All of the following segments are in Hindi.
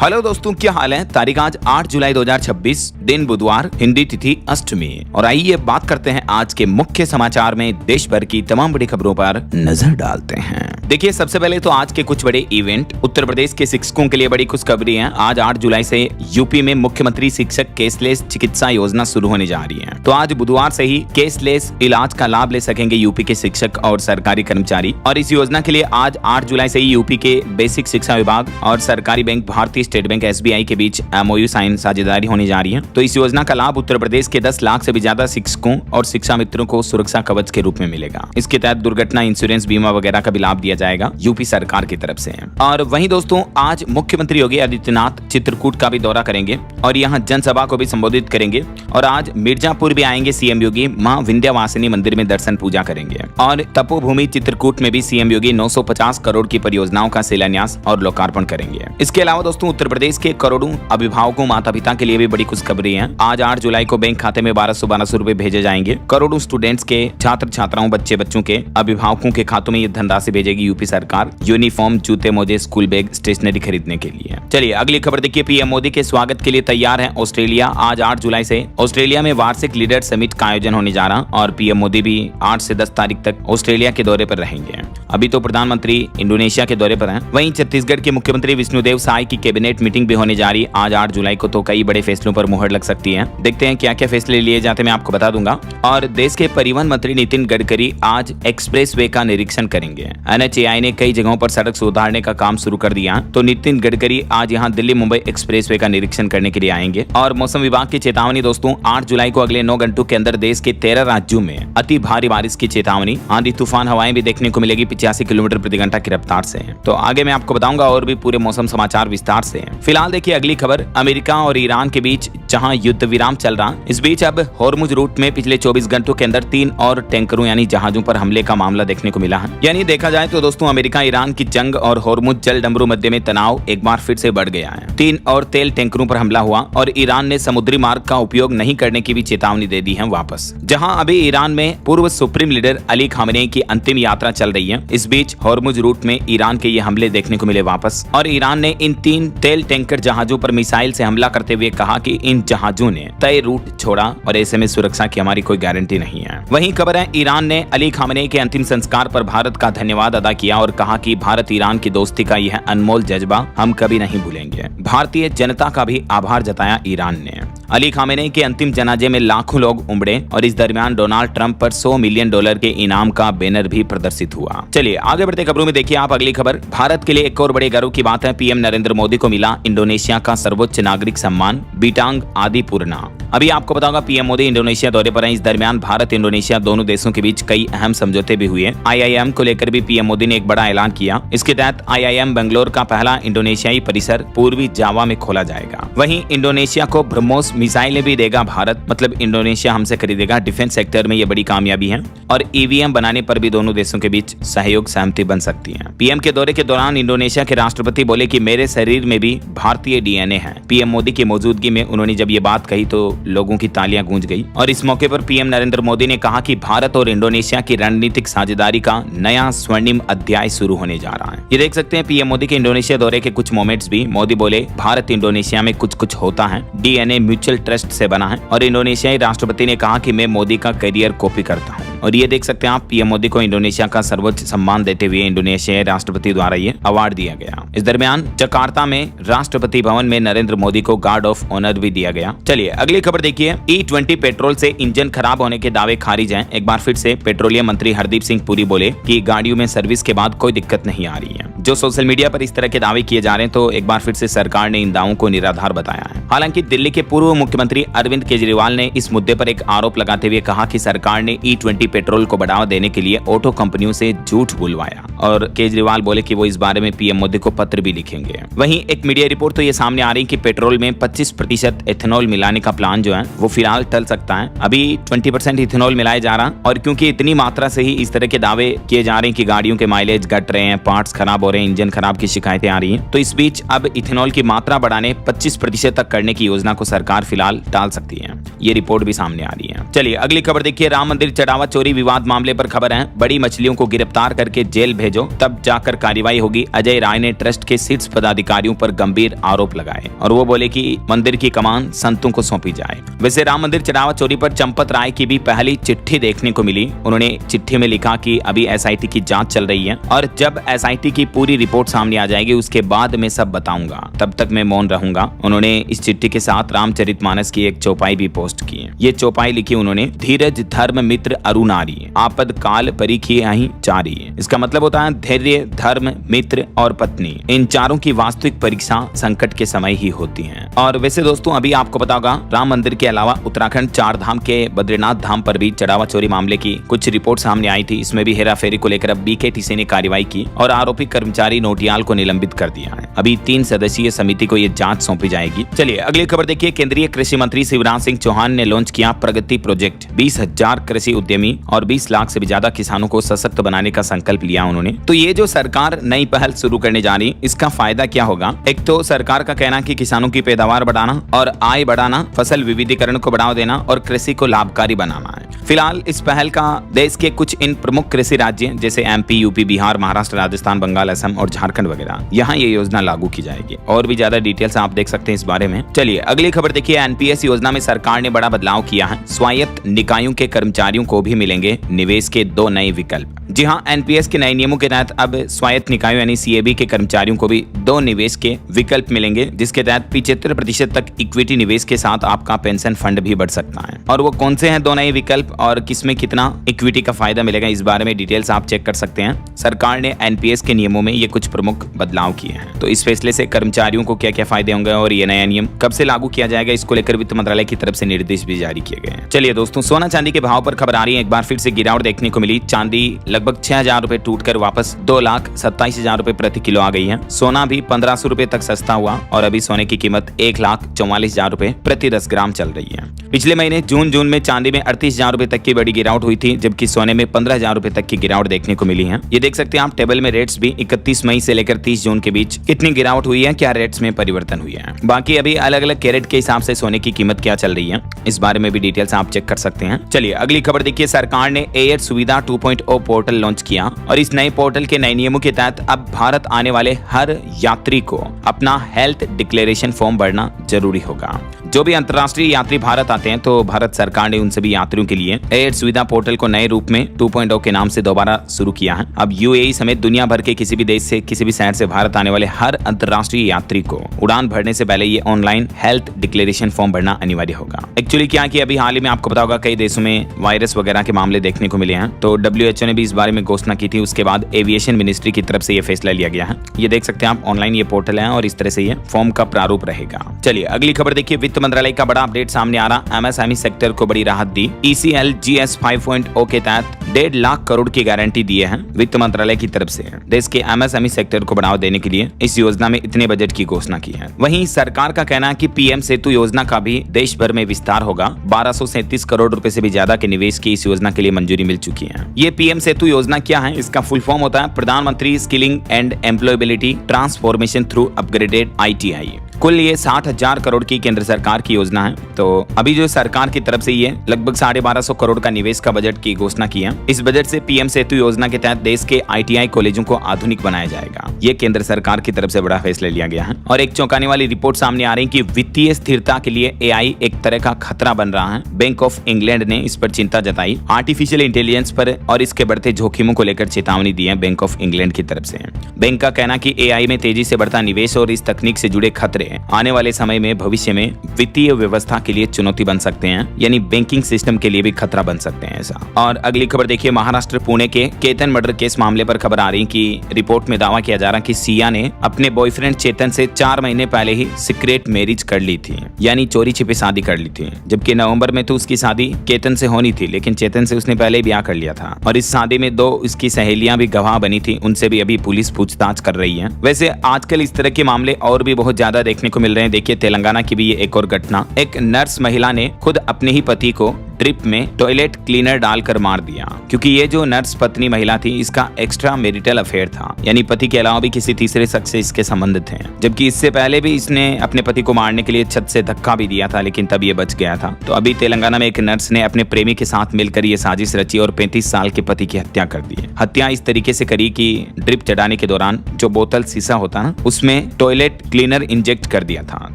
हेलो दोस्तों, क्या हाल है। तारीख आज 8 जुलाई 2026, दिन बुधवार, हिंदी तिथि अष्टमी। और आइए बात करते हैं आज के मुख्य समाचार में देश भर की तमाम बड़ी खबरों पर नजर डालते हैं। देखिए, सबसे पहले तो आज के कुछ बड़े इवेंट। उत्तर प्रदेश के शिक्षकों के लिए बड़ी खुशखबरी है। आज 8 जुलाई से यूपी में मुख्यमंत्री शिक्षक कैशलेस चिकित्सा योजना शुरू होने जा रही है। तो आज बुधवार से ही कैशलेस इलाज का लाभ ले सकेंगे यूपी के शिक्षक और सरकारी कर्मचारी। और इस योजना के लिए आज 8 जुलाई से ही यूपी के बेसिक शिक्षा विभाग और सरकारी बैंक भारतीय स्टेट बैंक SBI के बीच MOU साइन साझेदारी होने जा रही है। तो इस योजना का लाभ उत्तर प्रदेश के 10 लाख से भी ज्यादा शिक्षकों और शिक्षा मित्रों को सुरक्षा कवच के रूप में मिलेगा। इसके तहत दुर्घटना इंश्योरेंस बीमा वगैरह का भी लाभ दिया जाएगा यूपी सरकार की तरफ से। और वहीं दोस्तों, आज मुख्यमंत्री योगी आदित्यनाथ चित्रकूट का भी दौरा करेंगे और यहाँ जनसभा को भी संबोधित करेंगे। और आज मिर्जापुर भी आएंगे सीएम योगी, मां विंध्यवासिनी मंदिर में दर्शन पूजा करेंगे। और तपोभूमि चित्रकूट में भी सीएम योगी 950 करोड़ की परियोजनाओं का शिलान्यास और लोकार्पण करेंगे। इसके अलावा दोस्तों, उत्तर प्रदेश के करोड़ों अभिभावकों माता पिता के लिए भी बड़ी खुशखबरी है। आज 8 जुलाई को बैंक खाते में 1212 रुपए भेजे जाएंगे। करोड़ों स्टूडेंट्स के, छात्र छात्राओं, बच्चों के अभिभावकों के खातों में ये धनराशि भेजेगी यूपी सरकार यूनिफॉर्म, जूते, मोजे, स्कूल बैग, स्टेशनरी खरीदने के लिए। चलिए अगली खबर देखिए। पीएम मोदी के स्वागत के लिए तैयार है ऑस्ट्रेलिया। आज 8 जुलाई से ऑस्ट्रेलिया में वार्षिक लीडर समिट का आयोजन होने जा रहा और पीएम मोदी भी 8 से 10 तारीख तक ऑस्ट्रेलिया के दौरे पर रहेंगे। अभी तो प्रधानमंत्री इंडोनेशिया के दौरे पर हैं। वहीं छत्तीसगढ़ के मुख्यमंत्री विष्णुदेव साय की कैबिनेट मीटिंग भी होने जा रही है आज 8 जुलाई को। तो कई बड़े फैसलों पर मुहर लग सकती है। देखते हैं क्या क्या फैसले लिए जाते हैं, मैं आपको बता दूंगा। और देश के परिवहन मंत्री नितिन गडकरी आज एक्सप्रेस वे का निरीक्षण करेंगे। NHAI ने कई जगहों पर सड़क सुधारने का काम शुरू कर दिया। तो नितिन गडकरी आज यहाँ दिल्ली मुंबई एक्सप्रेस वे का निरीक्षण करने के लिए आएंगे। और मौसम विभाग की चेतावनी दोस्तों, 8 जुलाई को अगले 9 घंटों के अंदर देश के 13 राज्यों में अति भारी बारिश की चेतावनी। आंधी तूफान हवाएं भी देखने को मिलेगी 85 किलोमीटर प्रति घंटा की रफ्तार से। तो आगे मैं आपको बताऊंगा और भी पूरे मौसम समाचार विस्तार से। फिलहाल देखिए अगली खबर, अमेरिका और ईरान के बीच जहां युद्ध विराम चल रहा, इस बीच अब हॉर्मुज रूट में पिछले 24 घंटों के अंदर 3 और टैंकरों यानी जहाजों पर हमले का मामला देखने को मिला है। यानी देखा जाए तो दोस्तों, अमेरिका ईरान की जंग और हॉर्मुज जल डमरू मध्य में तनाव एक बार फिर से बढ़ गया है। 3 और तेल टैंकरों पर हमला हुआ और ईरान ने समुद्री मार्ग का उपयोग नहीं करने की भी चेतावनी दे दी है वापस। जहां अभी ईरान में पूर्व सुप्रीम लीडर अली खामेनेई की अंतिम यात्रा चल रही है, इस बीच हॉर्मुज रूट में ईरान के ये हमले देखने को मिले वापस। और ईरान ने इन 3 तेल टैंकर जहाजों पर मिसाइल से हमला करते हुए कहा कि इन जहाजों ने तय रूट छोड़ा और ऐसे में सुरक्षा की हमारी कोई गारंटी नहीं है। वहीं खबर है, ईरान ने अली खामेनेई के अंतिम संस्कार पर भारत का धन्यवाद अदा किया और कहा कि भारत ईरान की दोस्ती का यह अनमोल जज्बा हम कभी नहीं भूलेंगे। भारतीय जनता का भी आभार जताया ईरान ने। अली खामेनेई के अंतिम जनाजे में लाखों लोग उमड़े और इस दरमियान डोनाल्ड ट्रंप पर $100 मिलियन के इनाम का बैनर भी प्रदर्शित हुआ। चलिए आगे बढ़ते खबरों में देखिए आप अगली खबर। भारत के लिए एक और बड़े गर्व की बात है, पीएम नरेंद्र मोदी को मिला इंडोनेशिया का सर्वोच्च नागरिक सम्मान बीटांग आदिपूर्णा। अभी आपको बताऊंगा, पीएम मोदी इंडोनेशिया दौरे पर हैं। इस दरमियान भारत इंडोनेशिया दोनों देशों के बीच कई अहम समझौते भी हुए। IIM को लेकर भी पीएम मोदी ने एक बड़ा ऐलान किया। इसके तहत IIM बेंगलोर का पहला इंडोनेशियाई परिसर पूर्वी जावा में खोला जाएगा। वहीं इंडोनेशिया को ब्रह्मोस मिसाइलें भी देगा भारत, मतलब इंडोनेशिया हमसे खरीदेगा। डिफेंस सेक्टर में ये बड़ी कामयाबी है और EVM बनाने पर भी दोनों देशों के बीच सहयोग सहमति बन सकती है। पीएम के दौरे के दौरान इंडोनेशिया के राष्ट्रपति बोले कि मेरे शरीर में भी भारतीय DNA है। पीएम मोदी की मौजूदगी में उन्होंने जब ये बात कही तो लोगों की तालियां गूंज गई। और इस मौके पर पीएम नरेंद्र मोदी ने कहा कि भारत और इंडोनेशिया की रणनीतिक साझेदारी का नया स्वर्णिम अध्याय शुरू होने जा रहा है। ये देख सकते हैं पीएम मोदी के इंडोनेशिया दौरे के कुछ मोमेंट्स भी। मोदी बोले, भारत इंडोनेशिया में कुछ कुछ होता है, DNA म्यूचुअल ट्रस्ट से बना है। और इंडोनेशियाई राष्ट्रपति ने कहा कि मैं मोदी का करियर कॉपी करता हूँ। और ये देख सकते हैं आप, पीएम मोदी को इंडोनेशिया का सर्वोच्च सम्मान देते हुए इंडोनेशियाई राष्ट्रपति द्वारा ये अवार्ड दिया गया। इस दरमियान जकार्ता में राष्ट्रपति भवन में नरेंद्र मोदी को गार्ड ऑफ ऑनर भी दिया गया। चलिए अगली खबर देखिए। E20 पेट्रोल से इंजन खराब होने के दावे खारिज हैं। एक बार फिर से पेट्रोलियम मंत्री हरदीप सिंह पुरी बोले कि गाड़ियों में सर्विस के बाद कोई दिक्कत नहीं आ रही है। जो सोशल मीडिया पर इस तरह के दावे किए जा रहे हैं, तो एक बार फिर से सरकार ने इन दावों को निराधार बताया है। हालांकि दिल्ली के पूर्व मुख्यमंत्री अरविंद केजरीवाल ने इस मुद्दे पर एक आरोप लगाते हुए कहा कि सरकार ने E20 पेट्रोल को बढ़ावा देने के लिए ऑटो कंपनियों से झूठ बुलवाया। और केजरीवाल बोले कि वो इस बारे में पीएम मोदी को पत्र भी लिखेंगे। वहीं एक मीडिया रिपोर्ट तो ये सामने आ रही है कि पेट्रोल में 25% एथेनॉल मिलाने का प्लान जो है वो फिलहाल टल सकता है। अभी 20% इथेनॉल मिलाया जा रहा, और क्योंकि इतनी मात्रा से ही इस तरह के दावे किए जा रहे हैं कि गाड़ियों के माइलेज घट रहे हैं, पार्ट्स खराब हो रहे हैं, इंजन खराब की शिकायतें आ रही हैं, तो इस बीच अब इथेनॉल की मात्रा बढ़ाने 25% तक करने की योजना को सरकार फिलहाल टाल सकती है। ये रिपोर्ट भी सामने आ रही है। चलिए अगली खबर देखिए। राम मंदिर चढ़ावा चोरी चोरी विवाद मामले पर खबर है, बड़ी मछलियों को गिरफ्तार करके जेल भेजो तब जाकर कार्रवाई होगी। अजय राय ने ट्रस्ट के शीर्ष पदाधिकारियों पर गंभीर आरोप लगाए और वो बोले कि मंदिर की कमान संतों को सौंपी जाए। वैसे राम मंदिर चढ़ावा चोरी पर चंपत राय की भी पहली चिट्ठी देखने को मिली। उन्होंने चिट्ठी में लिखा कि अभी एसआईटी की जांच चल रही है और जब एसआईटी की पूरी रिपोर्ट सामने आ जाएगी उसके बाद मैं सब बताऊंगा, तब तक मैं मौन रहूंगा। उन्होंने इस चिट्ठी के साथ रामचरितमानस की एक चौपाई भी पोस्ट की है। ये चौपाई लिखी उन्होंने, धीरज धर्म मित्र अरुणारी आपद काल परीखियाहि चारी। इसका मतलब होता है धैर्य, धर्म, मित्र और पत्नी, इन चारों की वास्तविक परीक्षा संकट के समय ही होती है। और वैसे दोस्तों अभी आपको पता होगा राम मंदिर के अलावा उत्तराखंड चार धाम के बद्रीनाथ धाम पर भी चढ़ावा चोरी मामले की कुछ रिपोर्ट सामने आई थी। इसमें भी हेराफेरी को लेकर अब बीकेटीसी ने कार्रवाई की और आरोपी कर्मचारी नोटियाल को निलंबित कर दिया है। अभी 3 सदस्यीय समिति को ये जांच सौंपी जाएगी। चलिए अगली खबर देखिए। केंद्रीय कृषि मंत्री शिवराज सिंह चौहान ने लॉन्च किया प्रगति प्रोजेक्ट। 20,000 कृषि उद्यमी और 20 लाख से भी ज्यादा किसानों को सशक्त बनाने का संकल्प लिया उन्होंने। तो ये जो सरकार नई पहल शुरू करने जा रही, इसका फायदा क्या होगा? एक तो सरकार का कहना कि किसानों की पैदावार बढ़ाना और आय बढ़ाना, फसल विविधीकरण को बढ़ावा देना और कृषि को लाभकारी बनाना है। फिलहाल इस पहल का देश के कुछ इन प्रमुख कृषि राज्य जैसे एमपी, यूपी, बिहार, महाराष्ट्र, राजस्थान, बंगाल, असम और झारखंड वगैरह, यहाँ ये योजना लागू की जाएगी। और भी ज्यादा डिटेल्स आप देख सकते हैं इस बारे में। चलिए अगली खबर देखिए। एनपीएस योजना में सरकार ने बड़ा बदलाव किया है। स्वायत्त निकायों के कर्मचारियों को भी मिलेंगे निवेश के 2 नए विकल्प। जी हाँ, एनपीएस के नए नियमों के तहत अब स्वायत्त निकायों यानी सीएबी के कर्मचारियों को भी 2 निवेश के विकल्प मिलेंगे, जिसके तहत 75% तक इक्विटी निवेश के साथ आपका पेंशन फंड भी बढ़ सकता है। और वो कौन से हैं 2 नए विकल्प और किसमें कितना इक्विटी का फायदा मिलेगा, इस बारे में डिटेल्स आप चेक कर सकते हैं। सरकार ने एनपीएस के नियमों में ये कुछ प्रमुख बदलाव किए हैं। तो इस फैसले से कर्मचारियों को क्या क्या फायदे होंगे और ये नया नियम कब से लागू किया जाएगा, इसको लेकर वित्त मंत्रालय की तरफ से निर्देश भी जारी किए गए हैं। चलिए दोस्तों, सोना चांदी के भाव पर खबर आ रही है। एक बार फिर से गिरावट देखने को मिली। चांदी लगभग 6,000 रुपए टूटकर वापस 2,27,000 रुपए प्रति किलो आ गई है। सोना भी 1,500 रुपए तक सस्ता हुआ और अभी सोने की कीमत 1,44,000 रुपए प्रति 10 ग्राम चल रही है। पिछले महीने जून में चांदी में 38,000 रुपए तक की बड़ी गिरावट हुई थी, जबकि सोने में 15,000 रुपए तक की गिरावट देखने को मिली है। ये देख सकते हैं आप टेबल में रेट्स भी 31 मई से लेकर 30 जून के बीच कितनी गिरावट हुई है, क्या रेट्स में परिवर्तन हुई है। बाकी अभी अलग अलग कैरेट के हिसाब से सोने की कीमत क्या चल रही है, इस बारे में भी डिटेल्स आप चेक कर सकते हैं। चलिए अगली खबर देखिए। सरकार ने एयर सुविधा 2.0 पोर्टल लॉन्च किया और इस नए पोर्टल के नए नियमों के तहत अब भारत आने वाले हर यात्री को अपना हेल्थ डिक्लेरेशन फॉर्म भरना जरूरी होगा। जो भी अंतर्राष्ट्रीय यात्री भारत आते हैं तो भारत सरकार ने उन सभी यात्रियों के लिए एयर सुविधा पोर्टल को नए रूप में 2.0 के नाम से दोबारा शुरू किया है। अब यूएई समेत दुनिया भर के किसी भी देश से, किसी भी शहर से भारत आने वाले हर अंतर्राष्ट्रीय यात्री को उड़ान भरने से पहले ये ऑनलाइन हेल्थ डिक्लेरेशन फॉर्म भरना अनिवार्य होगा। एक्चुअली क्या कि अभी हाल ही में आपको पता होगा कई देशों में वायरस वगैरह के मामले देखने को मिले हैं, तो WHO ने भी इस बारे में घोषणा की थी। उसके बाद एविएशन मिनिस्ट्री की तरफ से ये फैसला लिया गया है। ये देख सकते हैं आप, ऑनलाइन ये पोर्टल है और इस तरह से ये फॉर्म का प्रारूप रहेगा। चलिए अगली खबर देखिए। वित्त मंत्रालय का बड़ा अपडेट सामने आ रहा। एमएसएमई सेक्टर को बड़ी राहत दी। ECLGS 5.0 के तहत 1.5 लाख करोड़ की गारंटी दी है वित्त मंत्रालय की तरफ से। देश के एमएसएमई सेक्टर को बढ़ावा देने के लिए इस योजना में इतने बजट की घोषणा की है। वहीं सरकार का कहना है कि पीएम सेतु योजना का भी देश भर में विस्तार होगा। 1237 करोड़ रुपए से भी ज्यादा के निवेश की इस योजना के लिए मंजूरी मिल चुकी है। ये पीएम सेतु योजना क्या है, इसका फुल फॉर्म होता है प्रधानमंत्री skilling and employability transformation through upgraded ITI। कुल ये 60,000 करोड़ की केंद्र सरकार की योजना है। तो अभी जो सरकार की तरफ से ये लगभग 1250 करोड़ का निवेश का बजट की घोषणा की है। इस बजट से पीएम सेतु योजना के तहत देश के ITI कॉलेजों को आधुनिक बनाया जाएगा। ये केंद्र सरकार की तरफ से बड़ा फैसला लिया गया है। और एक चौंकाने वाली रिपोर्ट सामने आ रही है कि वित्तीय स्थिरता के लिए AI एक तरह का खतरा बन रहा है। बैंक ऑफ इंग्लैंड ने इस पर चिंता जताई। आर्टिफिशियल इंटेलिजेंस पर और इसके बढ़ते जोखिमों को लेकर चेतावनी दी है बैंक ऑफ इंग्लैंड की तरफ से। बैंक का कहना कि AI में तेजी से बढ़ता निवेश और इस तकनीक से जुड़े खतरे आने वाले समय में भविष्य में वित्तीय व्यवस्था के लिए चुनौती बन सकते हैं, यानी बैंकिंग सिस्टम के लिए भी खतरा बन सकते हैं ऐसा। और अगली खबर देखिए। महाराष्ट्र पुणे के केतन मर्डर केस मामले पर खबर आ रही कि रिपोर्ट में दावा किया जा रहा कि सिया ने अपने बॉयफ्रेंड चेतन से 4 महीने पहले ही सीक्रेट मैरिज कर ली थी, यानी चोरी छिपे शादी कर ली थी। जबकि नवंबर में तो उसकी शादी केतन से होनी थी, लेकिन चेतन से उसने पहले ब्याह कर लिया था। और इस शादी में 2 उसकी सहेलियां भी गवाह बनी थी, उनसे भी अभी पुलिस पूछताछ कर रही है। वैसे आजकल इस तरह के मामले और भी बहुत ज्यादा देखने को मिल रहे हैं। देखिए तेलंगाना की भी ये एक और घटना। एक नर्स महिला ने खुद अपने ही पति को ड्रिप में टॉयलेट क्लीनर डालकर मार दिया, क्योंकि ये जो नर्स पत्नी महिला थी इसका एक्स्ट्रा मैरिटल अफेयर था, यानी पति के अलावा भी किसी तीसरे शख्स से इसके संबंध थे। जबकि इससे पहले भी इसने अपने पति को मारने के लिए छत से धक्का भी दिया था, लेकिन तब ये बच गया था। तो अभी तेलंगाना में एक नर्स ने अपने प्रेमी के साथ मिलकर ये साजिश रची और 35 साल के पति की हत्या कर दी। हत्या इस तरीके से करी कि ड्रिप चढ़ाने के दौरान जो बोतल शीशा होता ना उसमें टॉयलेट क्लीनर इंजेक्ट कर दिया था,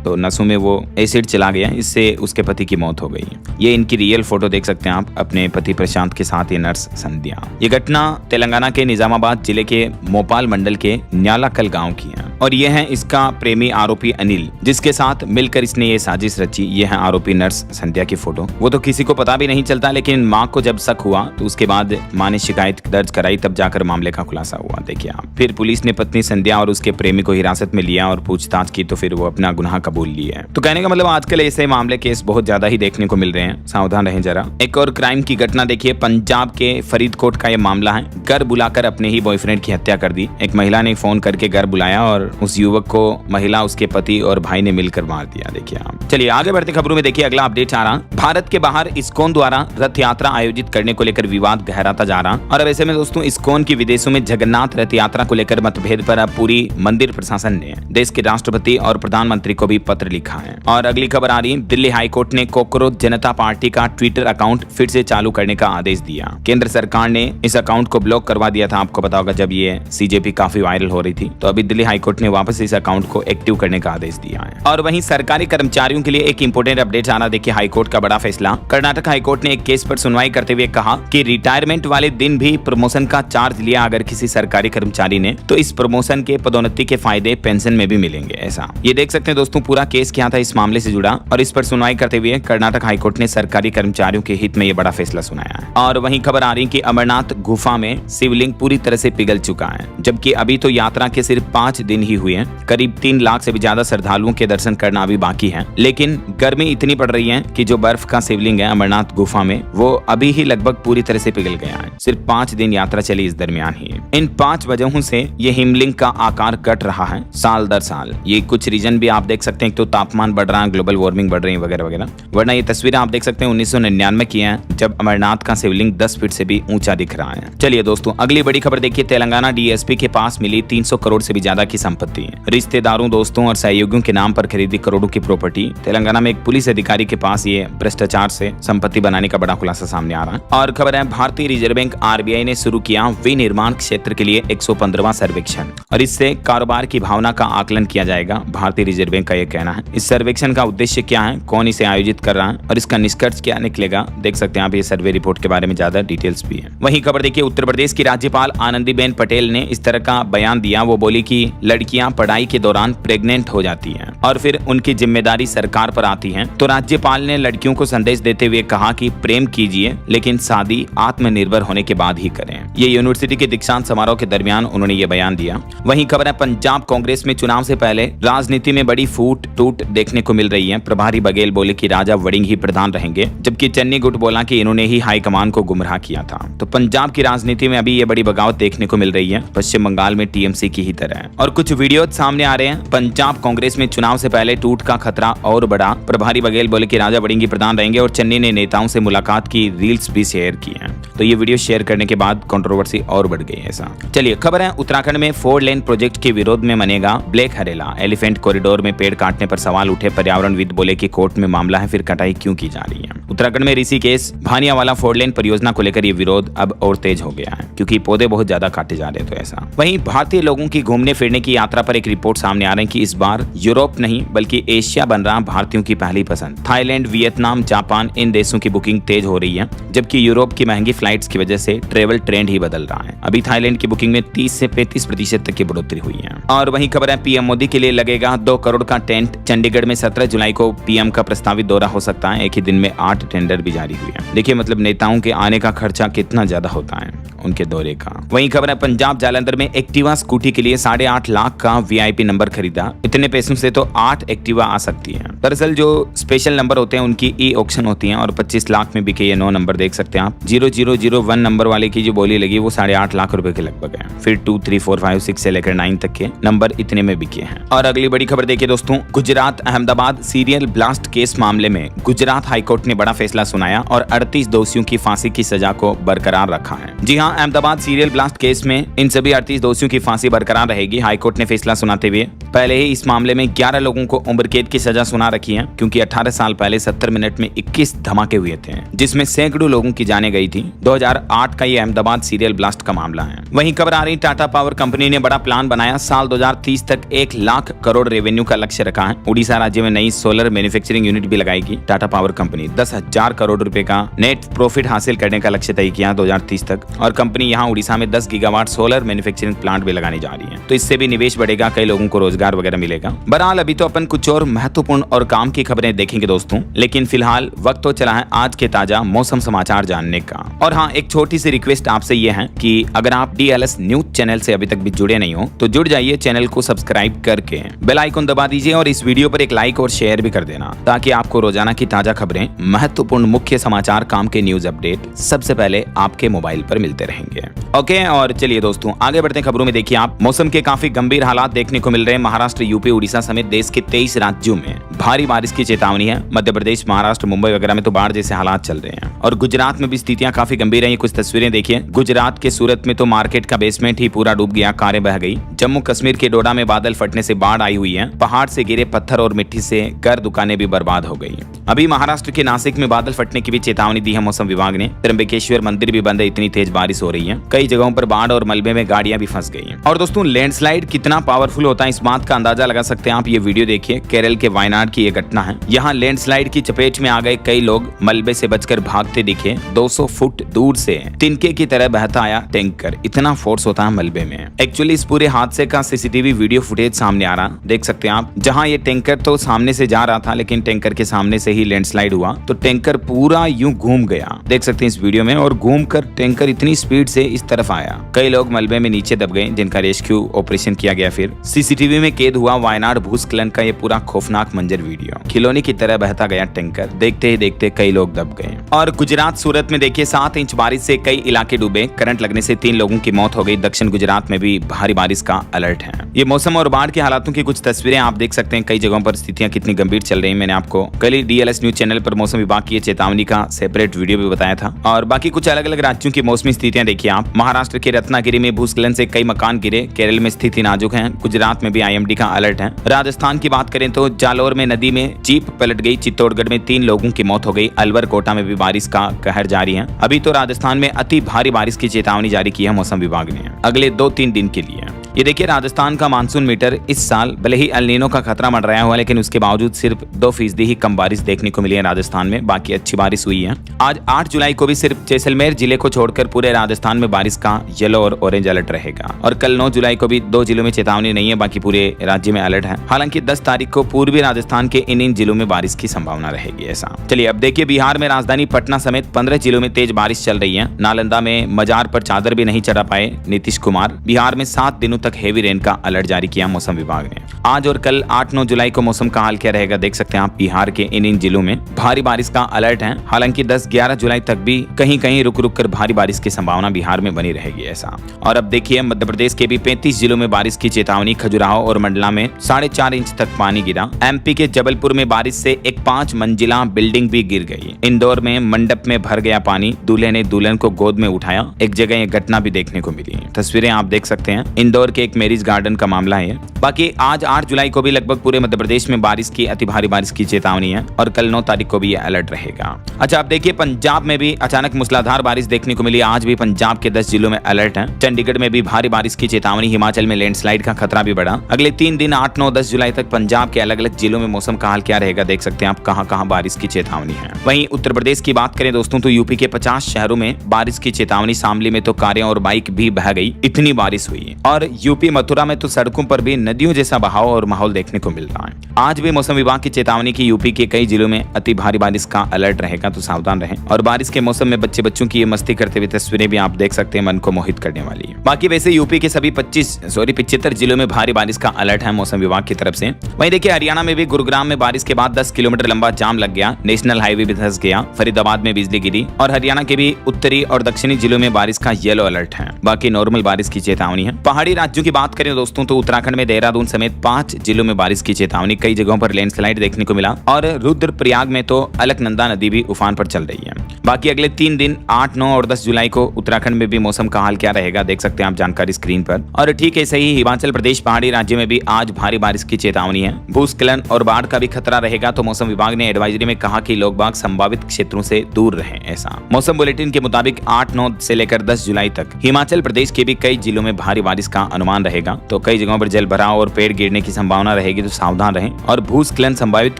तो नसों में वो एसिड चला गया, इससे उसके पति की मौत हो गई। ये इनकी रियल फोटो देख सकते हैं आप, अपने पति प्रशांत के साथ ये नर्स संध्या। ये घटना तेलंगाना के निजामाबाद जिले के मोपाल मंडल के न्यालाकल गांव की है और ये है इसका प्रेमी आरोपी अनिल, जिसके साथ मिलकर इसने ये साजिश रची। ये है आरोपी नर्स संध्या की फोटो। वो तो किसी को पता भी नहीं चलता, लेकिन माँ को जब शक हुआ तो उसके बाद माँ ने शिकायत दर्ज कराई, तब जाकर मामले का खुलासा हुआ। देखिए आप, फिर पुलिस ने पत्नी संध्या और उसके प्रेमी को हिरासत में लिया और पूछताछ की, तो फिर वो अपना गुनाह कबूल लिए। तो कहने का मतलब आजकल ऐसे मामले केस बहुत ज्यादा ही देखने को मिल रहे हैं, सावधान रहें जरा। एक और क्राइम की घटना देखिए, पंजाब के फरीदकोट का ये मामला है। घर बुलाकर अपने ही बॉयफ्रेंड की हत्या कर दी। एक महिला ने फोन करके घर बुलाया और उस युवक को महिला, उसके पति और भाई ने मिलकर मार दिया। देखिए आप। चलिए आगे बढ़ते खबरों में। देखिए अगला अपडेट आ रहा, भारत के बाहर इस्कॉन द्वारा रथ यात्रा आयोजित करने को लेकर विवाद गहराता जा रहा। और अब ऐसे में दोस्तों, इस्कॉन की विदेशों में जगन्नाथ रथ यात्रा को लेकर मतभेद पर अब पूरी मंदिर प्रशासन ने देश के राष्ट्रपति और प्रधानमंत्री को भी पत्र लिखा है। और अगली खबर आ रही है, दिल्ली हाईकोर्ट ने कॉकरोच जनता पार्टी का ट्विटर अकाउंट फिर से चालू करने का आदेश दिया। केंद्र सरकार ने इस अकाउंट को ब्लॉक करवा दिया था, आपको पता होगा, जब ये सीजेपी काफी वायरल हो रही थी। तो अभी दिल्ली हाईकोर्ट ने वापस इस अकाउंट को एक्टिव करने का आदेश दिया है। और वहीं सरकारी कर्मचारियों के लिए एक इंपोर्टेंट अपडेट आ रहा। देखिए हाईकोर्ट का बड़ा फैसला। कर्नाटक हाईकोर्ट ने एक केस पर सुनवाई करते हुए कहा कि रिटायरमेंट वाले दिन भी प्रमोशन का चार्ज लिया अगर किसी सरकारी कर्मचारी ने, तो इस प्रमोशन के पदोन्नति के फायदे पेंशन में भी मिलेंगे। ऐसा ये देख सकते हैं दोस्तों, पूरा केस क्या था इस मामले से जुड़ा, और इस पर सुनवाई करते हुए कर्नाटक हाईकोर्ट ने सरकारी कर्मचारियों के हित में ये बड़ा फैसला सुनाया है। और वहीं खबर आ रही कि अमरनाथ गुफा में शिवलिंग पूरी तरह से पिघल चुका है, जबकि अभी तो यात्रा के सिर्फ 5 दिन ही हुए हैं। करीब 3 लाख से भी ज्यादा श्रद्धालुओं के दर्शन करना अभी बाकी है, लेकिन गर्मी इतनी पड़ रही है कि जो बर्फ का शिवलिंग है अमरनाथ गुफा में, वो अभी ही लगभग पूरी तरह से पिघल गया है। सिर्फ 5 दिन यात्रा चली इस दरमियान ही। इन 5 वजहों से ये हिमलिंग का आकार घट रहा है साल दर साल। ये कुछ रीजन भी आप देख सकते हैं, तो तापमान बढ़ रहा है, ग्लोबल वार्मिंग बढ़ रही है वगैरह वगैरह। वरना ये तस्वीरें आप देख सकते हैं 1999 की है, जब अमरनाथ का शिवलिंग 10 फीट से भी ऊंचा दिख रहा है। चलिए दोस्तों अगली बड़ी खबर देखिए, तेलंगाना डीएसपी के पास मिली 300 करोड़ से भी ज्यादा की संपत्ति। रिश्तेदारों, दोस्तों और सहयोगियों के नाम पर खरीदी करोड़ों की प्रॉपर्टी। तेलंगाना में एक पुलिस अधिकारी के पास ये भ्रष्टाचार से संपत्ति बनाने का बड़ा खुलासा सामने आ रहा है। और खबर है, भारतीय रिजर्व बैंक आरबीआई ने शुरू किया विनिर्माण क्षेत्र के लिए 115वां सर्वेक्षण, और इससे कारोबार की भावना का आकलन किया जाएगा, भारतीय रिजर्व बैंक का यह कहना है। इस सर्वेक्षण का उद्देश्य क्या है, कौन इसे आयोजित कर रहा है और इसका निष्कर्ष क्या निकलेगा, देख सकते हैं आप। ये सर्वे रिपोर्ट के बारे में ज्यादा डिटेल्स भी है। वहीं खबर देखिए, उत्तर प्रदेश की राज्यपाल आनंदीबेन पटेल ने इस तरह का बयान दिया। वो बोली कि लड़कियां पढ़ाई के दौरान प्रेग्नेंट हो जाती हैं और फिर उनकी जिम्मेदारी सरकार पर आती है। तो राज्यपाल ने लड़कियों को संदेश देते हुए कहा कि प्रेम कीजिए, लेकिन शादी आत्मनिर्भर होने के बाद ही करें। ये यूनिवर्सिटी के दीक्षांत समारोह के दरमियान उन्होंने ये बयान दिया। वहीं खबर है, पंजाब कांग्रेस में चुनाव से पहले राजनीति में बड़ी फूट टूट देखने को मिल रही है। प्रभारी बघेल बोले कि राजा वड़िंग ही प्रधान रहेंगे, जबकि चन्नी गुट बोला कि इन्होंने ही हाईकमान को गुमराह किया था। तो पंजाब की राजनीति में अभी ये बड़ी बगावत देखने को मिल रही है, पश्चिम बंगाल में टीएमसी की ही तरह। और कुछ वीडियो सामने आ रहे हैं, पंजाब कांग्रेस में चुनाव से पहले टूट का खतरा और बढ़ा। प्रभारी बघेल बोले कि राजा वड़िंग ही प्रधान रहेंगे और चन्नी ने नेताओं से मुलाकात की रील्स भी शेयर की हैं। तो ये वीडियो शेयर करने के बाद कंट्रोवर्सी और बढ़ गई ऐसा। चलिए खबर है, उत्तराखंड में 4 लेन प्रोजेक्ट के विरोध में मनेगा ब्लैक हरेला। एलिफेंट कॉरिडोर में पेड़ काटने पर सवाल उठे। पर्यावरणविद बोले कि कोर्ट में मामला है, फिर कटाई क्यों की जा रही है। उत्तराखंड में ऋषिकेश भानियावाला 4 लेन परियोजना को लेकर ये विरोध अब और तेज हो गया है, क्योंकि पौधे बहुत ज्यादा काटे जा रहे हैं। तो ऐसा वहीं भारतीय लोगों की घूमने फिरने की यात्रा पर एक रिपोर्ट सामने आ रही है कि इस बार यूरोप नहीं बल्कि एशिया बन रहा भारतीयों की पहली पसंद। थाईलैंड, वियतनाम, जापान, इन देशों की बुकिंग तेज हो रही है, जबकि यूरोप की महंगी फ्लाइट्स की वजह से ट्रेवल ट्रेंड ही बदल रहा है। अभी थाईलैंड की बुकिंग में 30 से 35% तक की बढ़ोतरी हुई है। और वहीं खबर है, पीएम मोदी के लिए लगेगा 2 करोड़ का टेंट। चंडीगढ़ में 17 जुलाई को पीएम का प्रस्तावित दौरा हो सकता है। एक ही दिन में 8 टेंडर भी जारी हुए हैं। देखिए मतलब नेताओं के आने का खर्चा कितना ज्यादा होता है। उनके दौरे का। वहीं खबर है पंजाब जालंधर में एक्टिवा स्कूटी के लिए 8.5 लाख का VIP नंबर खरीदा। इतने पैसों से तो 8 एक्टिवा आ सकती है। दरअसल जो स्पेशल नंबर होते हैं उनकी ऑक्शन होती है और 25 लाख में बिके ये 9 नंबर देख सकते हैं आप। 0001 नंबर वाले की जो बोली लगी वो 8.5 लाख रुपए के लगभग है। फिर 2, 3, 4, 5, 6 से लेकर 9 तक के नंबर इतने में बिके हैं। और अगली बड़ी खबर देखिए दोस्तों, Gujarat Ahmedabad serial blast case मामले में गुजरात हाईकोर्ट ने बड़ा फैसला सुनाया और 38 दोषियों की फांसी की सजा को बरकरार रखा है। जी हां, अहमदाबाद सीरियल ब्लास्ट केस में इन सभी 38 दोषियों की फांसी बरकरार रहेगी। हाईकोर्ट ने फैसला सुनाते हुए पहले ही इस मामले में 11 लोगों को उम्र कैद की सजा सुना रखी है, क्योंकि 18 साल पहले 70 मिनट में 21 धमाके हुए थे जिसमें सैकड़ों लोगों की जानें गई थी। 2008 का ये अहमदाबाद सीरियल ब्लास्ट का मामला है। वहीं खबर आ रही टाटा पावर कंपनी ने बड़ा प्लान बनाया। साल 2030 तक 1 लाख करोड़ रेवेन्यू का लक्ष्य रखा है। उड़ीसा राज्य में नई सोलर मैन्युफैक्चरिंग यूनिट भी लगाएगी टाटा पावर कंपनी। 10,000 करोड़ रुपए का नेट प्रॉफिट हासिल करने का लक्ष्य तय किया 2030 तक। और कंपनी यहाँ उड़ीसा में 10 गीगावाट सोलर मैन्युफैक्चरिंग प्लांट भी लगाने जा रही है, तो इससे भी निवेश बढ़ेगा, कई लोगों को रोजगार वगैरह मिलेगा। बहरहाल अभी तो अपन कुछ और महत्वपूर्ण और काम की खबरें देखेंगे दोस्तों, लेकिन फिलहाल वक्त तो चला है आज के ताजा मौसम समाचार जानने का। और हाँ, एक छोटी सी रिक्वेस्ट आपसे ये है कि अगर आप DLS न्यूज चैनल से अभी तक भी जुड़े नहीं हो तो जुड़ जाइए, चैनल को सब्सक्राइब करके बेल आइकन दबा दीजिए और इस वीडियो पर एक लाइक और शेयर भी कर देना, ताकि आपको रोजाना की ताजा खबरें, महत्वपूर्ण मुख्य समाचार, काम के न्यूज अपडेट सबसे पहले आपके मोबाइल पर मिलते रहेंगे। ओके, और चलिए दोस्तों आगे बढ़ते हैं खबरों में। देखिए आप, मौसम के काफी गंभीर हालात देखने को मिल रहे हैं। महाराष्ट्र, यूपी, उड़ीसा समेत देश के 23 राज्यों में भारी बारिश की चेतावनी है। मध्य प्रदेश, महाराष्ट्र, मुंबई वगैरह में तो बाढ़ जैसे हालात चल रहे हैं और गुजरात में भी स्थितियां काफी गंभीर है। कुछ तस्वीरें देखिए, गुजरात के सूरत में तो मार्केट का बेसमेंट ही पूरा डूब गया, कारें बह गई। जम्मू कश्मीर के डोडा में बादल फटने से बाढ़ आई हुई है। पहाड़ से गिरे पत्थर और मिट्टी से घर, दुकानें भी बर्बाद हो गई। अभी महाराष्ट्र के नासिक में बादल फटने की भी चेतावनी दी है मौसम विभाग ने। त्र्यंबकेश्वर मंदिर भी बंद है, इतनी तेज बारिश हो रही है। कई जगहों पर बाढ़ और मलबे में गाड़ियां भी फंस गई हैं। और दोस्तों लैंडस्लाइड कितना पावरफुल होता है इस बात का अंदाजा लगा सकते हैं आप। ये वीडियो देखिए, केरल के वायनाड की ये घटना है। यहाँ लैंडस्लाइड की चपेट में आ गए कई लोग, मलबे से बचकर भागते दिखे। 200 फुट दूर से तिनके की तरह बहता आया टैंकर, इतना फोर्स होता है मलबे में। एक्चुअली इस पूरे हादसे का CCTV वीडियो फुटेज सामने आ रहा, देख सकते हैं आप। जहाँ ये टैंकर तो सामने से जा रहा था, लेकिन टैंकर के सामने से ही लैंडस्लाइड हुआ तो टैंकर पूरा यूं घूम गया, देख सकते हैं इस वीडियो में। और घूमकर टैंकर इतनी स्पीड से इस तरफ आया, कई लोग मलबे में नीचे दब गए, जिनका रेस्क्यू ऑपरेशन किया गया। फिर CCTV में कैद हुआ वायनाड भूस्खलन का ये पूरा खौफनाक मंजर वीडियो। खिलौने की तरह बहता गया टैंकर, देखते ही देखते कई लोग दब गए। और गुजरात सूरत में देखिए 7 इंच बारिश से कई इलाके डूबे। करंट लगने से 3 लोगों की मौत हो गई। दक्षिण गुजरात में भी भारी बारिश का अलर्ट है। ये मौसम और बाढ़ के हालातों की कुछ तस्वीरें आप देख सकते हैं। कई जगहों पर स्थितियां कितनी गंभीर चल रही हैं। मैंने आपको कल ही DLS न्यूज चैनल पर मौसम विभाग की चेतावनी का सेपरेट वीडियो भी बताया था। और बाकी कुछ अलग अलग राज्यों की मौसमी स्थितियां देखिए आप। महाराष्ट्र के रत्नागिरी में भूस्खलन से कई मकान गिरे। केरल में स्थिति नाजुक है। गुजरात में भी IMD का अलर्ट है। राजस्थान की बात करें तो जालोर में नदी में जीप पलट गई। चित्तौड़गढ़ में 3 लोगों की मौत हो गई। अलवर, कोटा में भी बारिश का कहर जारी है। अभी तो राजस्थान में अति भारी बारिश की चेतावनी जारी की है मौसम विभाग ने अगले 2-3 दिन के लिए। ये देखिए राजस्थान का मानसून मीटर इस साल भले ही एल नीनो का खतरा मंडराया हुआ, लेकिन उसके बावजूद सिर्फ 2% ही कम बारिश देखने को मिली है राजस्थान में। बाकी अच्छी बारिश हुई है। आज 8 जुलाई को भी सिर्फ जैसलमेर जिले को छोड़कर पूरे राजस्थान में बारिश का येलो और ऑरेंज अलर्ट रहेगा। और कल 9 जुलाई को भी 2 जिलों में चेतावनी नहीं है, बाकी पूरे राज्य में अलर्ट है। हालांकि 10 तारीख को पूर्वी राजस्थान के इन जिलों में बारिश की संभावना रहेगी। ऐसा चलिए अब देखिए, बिहार में राजधानी पटना समेत 15 जिलों में तेज बारिश चल रही है। नालंदा में मजार पर चादर भी नहीं चढ़ा पाए नीतीश कुमार। बिहार में 7 दिनों तक हेवी रेन का अलर्ट जारी किया मौसम विभाग ने। आज और कल 8-9 जुलाई को मौसम का हाल क्या रहेगा देख सकते हैं आप। बिहार के इन जिलों में भारी बारिश का अलर्ट है। हालांकि 10-11 जुलाई तक भी कहीं कहीं रुक रुक कर भारी बारिश की संभावना बिहार में बनी रहेगी। ऐसा और अब देखिए, मध्य प्रदेश के भी 35 जिलों में बारिश की चेतावनी। खजुराहो और मंडला में 4.5 इंच तक पानी गिरा। MP के जबलपुर में बारिश से एक 5 मंजिला बिल्डिंग भी गिर गई। इंदौर में मंडप में भर गया पानी। दूल्हे ने दुल्हन को गोद में उठाया। एक जगह यह घटना भी देखने को मिली। तस्वीरें आप देख सकते हैं। इंदौर के एक मैरिज गार्डन का मामला है। बाकी आज 8 जुलाई को भी लगभग पूरे मध्य प्रदेश में बारिश की, अति भारी बारिश की चेतावनी है। और कल 9 तारीख को भी यह अलर्ट रहेगा। अच्छा आप देखिए, पंजाब में भी अचानक मूसलाधार बारिश देखने को मिली। आज भी पंजाब के 10 जिलों में अलर्ट है। चंडीगढ़ में भी भारी बारिश की चेतावनी। हिमाचल में लैंडस्लाइड का खतरा भी बढ़ा। अगले 3 दिन 8, 9, 10 जुलाई तक पंजाब के अलग अलग जिलों में मौसम का हाल क्या रहेगा देख सकते हैं आप। कहां कहां बारिश की चेतावनी है। वहीं उत्तर प्रदेश की बात बात करें दोस्तों तो यूपी के 50 शहरों में बारिश की चेतावनी। शामली में तो कारें और बाइक भी बह गई, इतनी बारिश हुई। और यूपी मथुरा में तो सड़कों पर भी नदियों जैसा बहाव और माहौल देखने को मिल रहा है। आज भी मौसम विभाग की चेतावनी की यूपी के कई जिलों में अति भारी बारिश का अलर्ट रहेगा, तो सावधान रहें। और बारिश के मौसम में बच्चों की ये मस्ती करते हुए तस्वीरें भी आप देख सकते हैं, मन को मोहित करने वाली है। बाकी वैसे यूपी के सभी 75 जिलों में भारी बारिश का अलर्ट है मौसम विभाग की तरफ से। वहीं देखिए हरियाणा में भी गुरुग्राम में बारिश के बाद 10 किलोमीटर लंबा जाम लग गया, नेशनल हाईवे भी धंस गया, फरीदाबाद में बिजली गिरी। और हरियाणा के भी उत्तरी और दक्षिणी जिलों में बारिश का येलो अलर्ट है, बाकी नॉर्मल बारिश की चेतावनी है। पहाड़ी राज्यों की बात करें दोस्तों तो उत्तराखंड में देहरादून समेत 5 जिलों में बारिश की चेतावनी। कई जगहों पर लैंडस्लाइड देखने को मिला और रुद्रप्रयाग में तो अलकनंदा नदी भी उफान पर चल रही है। बाकी अगले 3 दिन 8, 9 और 10 जुलाई को उत्तराखंड में भी मौसम का हाल क्या रहेगा देख सकते हैं आप जानकारी स्क्रीन पर। और ठीक है सही, हिमाचल प्रदेश पहाड़ी राज्य में भी आज भारी बारिश की चेतावनी है। भूस्खलन और बाढ़ का भी खतरा रहेगा, तो मौसम विभाग ने एडवाइजरी में कहा कि लोग बाग संभावित क्षेत्रों से दूर रहें। ऐसा मौसम बुलेटिन के मुताबिक 8, 9 से लेकर 10 जुलाई तक हिमाचल प्रदेश के भी कई जिलों में भारी बारिश का अनुमान रहेगा, तो कई जगहों पर जल भराव और पेड़ गिरने की संभावना रहेगी, तो सावधान रहें। और भूस्खलन संभावित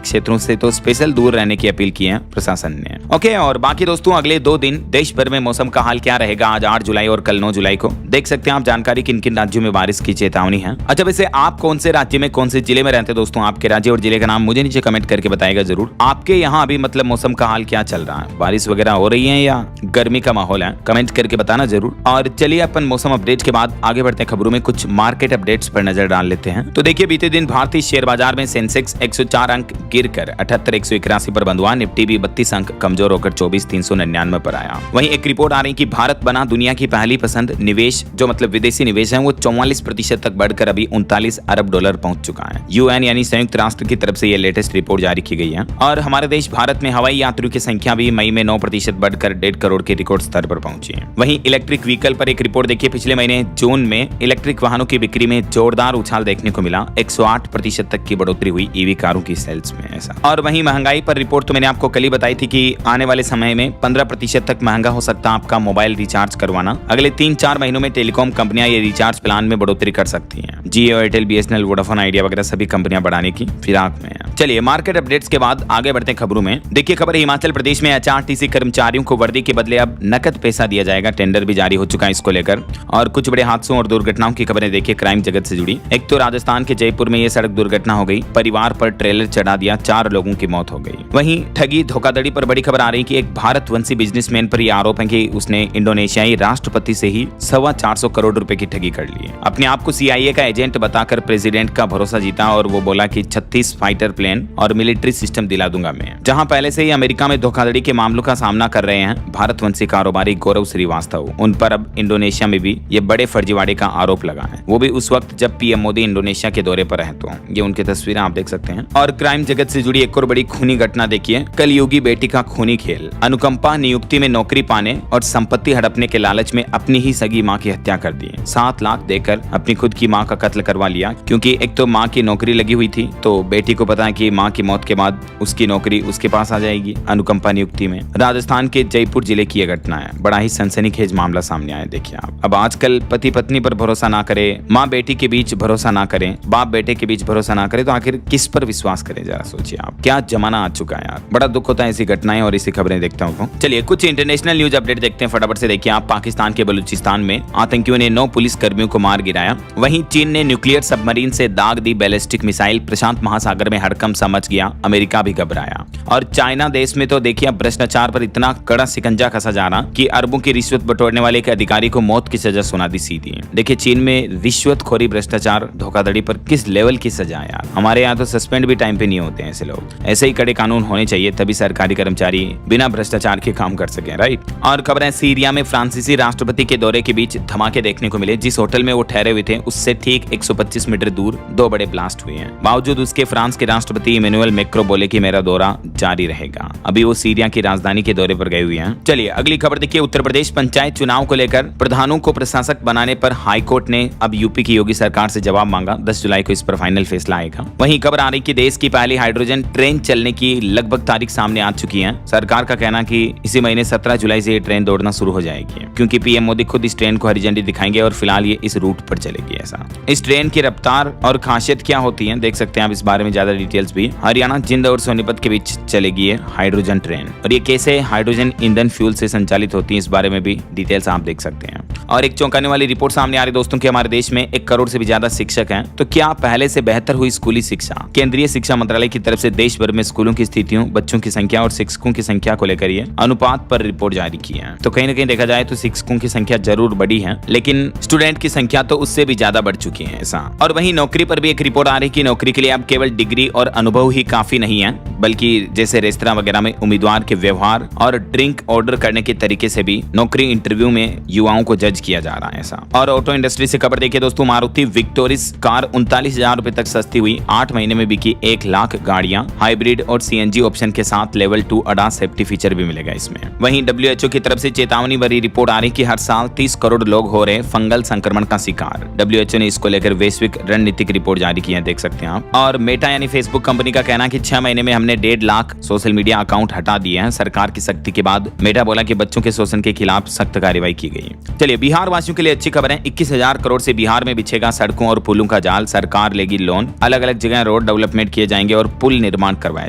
क्षेत्रों से तो स्पेशल दूर रहने की अपील की है प्रशासन ने। ओके, और बाकी दोस्तों अगले 2 दिन देश भर में मौसम का हाल क्या रहेगा आज 8 जुलाई और कल 9 जुलाई को देख सकते हैं आप जानकारी किन किन राज्यों में बारिश की चेतावनी है। अच्छा वैसे आप कौन से राज्य में कौन से जिले में रहते हैं दोस्तों, आपके राज्य और जिले का नाम मुझे नीचे कमेंट करके बताएगा जरूर। आपके यहाँ अभी मतलब मौसम का हाल क्या चल रहा है, बारिश वगैरह हो रही है या गर्मी का माहौल है, कमेंट करके बताना जरूर। और चलिए अपन मौसम अपडेट के बाद आगे बढ़ते हैं खबरों में, कुछ मार्केट अपडेट्स पर नजर डाल लेते हैं। तो देखिए बीते दिन भारतीय शेयर बाजार में सेंसेक्स 104 अंक गिरकर 78,181 पर बंद हुआ। निफ्टी भी 32 अंक कमजोर होकर 24,399 पर आया। वहीं एक रिपोर्ट आ रही कि भारत बना दुनिया की पहली पसंद निवेश, जो मतलब विदेशी निवेश है वो 44% तक बढ़कर अभी 39 अरब डॉलर पहुंच चुका है। यूएन यानी संयुक्त राष्ट्र की तरफ से ये लेटेस्ट रिपोर्ट जारी की गई है। और हमारे देश भारत में हवाई यात्रियों की संख्या भी मई में 9% बढ़कर 1.5 करोड़ के रिकॉर्ड स्तर पर पहुंची है। वहीं इलेक्ट्रिक व्हीकल पर एक रिपोर्ट देखिए, पिछले महीने जून में इलेक्ट्रिक वाहनों की बिक्री में जोरदार उछाल देखने को मिला, 108% तक की बढ़ोतरी हुई ईवी कारों की सेल्स में ऐसा। और वहीं महंगाई पर रिपोर्ट तो मैंने आपको कल ही बताई थी कि आने वाले समय में 15% तक महंगा हो सकता है आपका मोबाइल रिचार्ज करवाना। अगले 3-4 महीनों में टेलीकॉम कंपनियां ये रिचार्ज प्लान में बढ़ोतरी कर सकती हैं। जियो, एयरटेल, बीएसएनएल, वोडाफोन आइडिया वगैरह सभी कंपनियां बढ़ाने की फिराक में है। चलिए मार्केट अपडेट्स के बाद आगे बढ़ते हैं खबरों में। देखिए खबर हिमाचल प्रदेश में एचआरटीसी कर्मचारियों को वर्दी के बदले अब नकद पैसा दिया जाएगा, टेंडर भी जारी हो चुका है इसको लेकर। और कुछ बड़े हादसों और दुर्घटनाओं की खबरें देखिए क्राइम जगत से जुड़ी। एक तो राजस्थान के जयपुर में ये सड़क दुर्घटना हो गई, परिवार पर ट्रेलर चढ़ा दिया, 4 लोगों की मौत हो गई। वहीं ठगी धोखाधड़ी पर बड़ी खबर आ रही कि एक भारतवंशी बिजनेसमैन पर यह आरोप है कि उसने इंडोनेशियाई राष्ट्रपति से ही 425 करोड़ रुपए की ठगी कर ली है। अपने आप को सीआईए का एजेंट बताकर प्रेसिडेंट का भरोसा जीता और वो बोला कि 36 फाइटर प्लेन और मिलिट्री सिस्टम दिला दूंगा मैं। जहां पहले से ही अमेरिका में धोखाधड़ी के मामलों का सामना कर रहे हैं भारतवंशी कारोबारी गौरव श्रीवास्तव, उन पर अब इंडोनेशिया में भी ये बड़े फर्जीवाड़े का आरोप लगा है, वो भी उस वक्त जब पीएम मोदी इंडोनेशिया के दौरे पर है। तो ये उनकी तस्वीरें आप देख सकते हैं। और क्राइम जगत से जुड़ी एक और बड़ी खूनी घटना देखिए, कलयुगी बेटी का खूनी खेल। अनुकंपा नियुक्ति में नौकरी पाने और संपत्ति हड़पने के लालच में अपनी ही सगी मां की हत्या कर दी। 7 लाख देकर अपनी खुद की मां का कत्ल करवा लिया, क्योंकि एक तो मां की नौकरी लगी हुई थी, तो बेटी को पता है कि मां की मौत के बाद उसकी नौकरी उसके पास आ जाएगी अनुकंपा नियुक्ति में। राजस्थान के जयपुर जिले की यह घटना है, बड़ा ही सनसनीखेज मामला सामने आया। देखिए आप, अब आजकल पति पत्नी पर भरोसा ना करे, माँ बेटी के बीच भरोसा ना करें, बाप बेटे के बीच भरोसा ना करे, तो आखिर किस पर विश्वास करें, जरा सोचिए आप। क्या जमाना आ चुका है यार, बड़ा दुख होता है ऐसी घटनाएं और ऐसी खबरें देखता हूँ। चलिए कुछ इंटरनेशनल न्यूज अपडेट देखते हैं फटाफट से। देखिए आप, पाकिस्तान के बलूचिस्तान में आतंकियों ने 9 पुलिस कर्मियों को मार गिराया। वहीं चीन ने न्यूक्लियर सबमरीन से दाग दी बैलिस्टिक मिसाइल, प्रशांत महासागर में हड़कंप सा मच गया, अमेरिका भी घबराया। और चाइना देश में तो देखिए भ्रष्टाचार पर इतना कड़ा सिकंजा कसा जा रहा कि अरबों की रिश्वत बटोरने वाले एक अधिकारी को मौत की सजा सुना दी सीधी। देखिए चीन में रिश्वतखोरी, भ्रष्टाचार, धोखाधड़ी पर किस लेवल की सजा है यार। हमारे यहाँ तो सस्पेंड भी टाइम पे नहीं होते हैं ऐसे लोग। ऐसे ही कड़े कानून होने चाहिए, तभी सरकारी कर्मचारी बिना भ्रष्टाचार के काम कर सके, राइट। और खबर है सीरिया में फ्रांसीसी राष्ट्रपति के दौरे के बीच धमाके देखने को मिले। जिस होटल में वो ठहरे हुए थे उससे ठीक 125 मीटर दूर 2 बड़े ब्लास्ट हुए हैं। बावजूद उसके फ्रांस के राष्ट्रपति इमैनुअल मैक्रों बोले कि मेरा दौरा जारी रहेगा। अभी वो सीरिया की राजधानी के दौरे पर गए हुए हैं। चलिए अगली खबर देखिए, उत्तर प्रदेश पंचायत चुनाव को लेकर प्रधानों को प्रशासक बनाने पर हाईकोर्ट ने अब यूपी की योगी सरकार से जवाब मांगा। 10 जुलाई को इस पर फाइनल फैसला आएगा। वहीं खबर आ रही कि देश की पहली हाइड्रोजन ट्रेन चलने की लगभग तारीख सामने आ चुकी है। सरकार का कहना कि इसी महीने 17 जुलाई से ये ट्रेन दौड़ना शुरू हो जाएगी, क्योंकि पीएम मोदी खुद इस ट्रेन को हरी झंडी दिखाएंगे और फिलहाल ये इस रूट पर चलेगी। ऐसा इस ट्रेन की रफ्तार और खासियत क्या होती है देख सकते हैं आप, इस बारे में ज्यादा डिटेल डिटेल्स भी। हरियाणा, जिंद और सोनीपत के बीच चलेगी ये हाइड्रोजन ट्रेन, और ये कैसे हाइड्रोजन ईंधन फ्यूल से संचालित होती है, इस बारे में भी डिटेल्स आप देख सकते हैं। और एक चौंकाने वाली रिपोर्ट सामने आ रही दोस्तों कि हमारे देश में 1 करोड़ से भी ज्यादा शिक्षक हैं, तो क्या पहले से बेहतर हुई स्कूली शिक्षा? केंद्रीय शिक्षा मंत्रालय की तरफ से देश भर में स्कूलों की स्थितियों, बच्चों की संख्या और शिक्षकों की संख्या को लेकर ये अनुपात पर रिपोर्ट जारी की है। तो कहीं ना कहीं देखा जाए तो शिक्षकों की संख्या जरूर बढ़ी है, लेकिन स्टूडेंट की संख्या तो उससे भी ज्यादा बढ़ चुकी है ऐसा। और वहीं नौकरी पर भी एक रिपोर्ट आ रही कि नौकरी के लिए अब केवल डिग्री और अनुभव ही काफी नहीं है, बल्कि जैसे रेस्तरां वगैरह में उम्मीदवार के व्यवहार और ड्रिंक ऑर्डर करने के तरीके से भी नौकरी इंटरव्यू में युवाओं को जज किया जा रहा है ऐसा। और ऑटो इंडस्ट्री से खबर देखिए दोस्तों, मारुति विक्टोरिस कार 39,000 रुपए तक सस्ती हुई, 8 महीने में बिकी 1 लाख गाड़ियां, हाइब्रिड और सीएनजी ऑप्शन के साथ लेवल 2 ADAS सेफ्टी फीचर भी मिलेगा इसमें। वहीं WHO की तरफ से चेतावनी भरी रिपोर्ट आ रही कि हर साल 30 करोड़ लोग हो रहे फंगल संक्रमण का शिकार। WHO ने इसको लेकर वैश्विक रणनीतिक रिपोर्ट जारी की है, देख सकते हैं आप। और मेटा यानी फेसबुक कंपनी का कहना है कि 6 महीने में हमने 1.5 लाख सोशल मीडिया अकाउंट हटा दिए हैं। सरकार की सख्ती के बाद मेटा बोला कि बच्चों के शोषण के खिलाफ सख्त कार्रवाई की गई। चलिए, बिहार वासियों के लिए अच्छी खबर है। 21,000 करोड़ से बिहार में बिछेगा सड़कों और पुलों का जाल, सरकार लेगी लोन, अलग अलग जगह रोड डेवलपमेंट किए जाएंगे और पुल निर्माण करवाया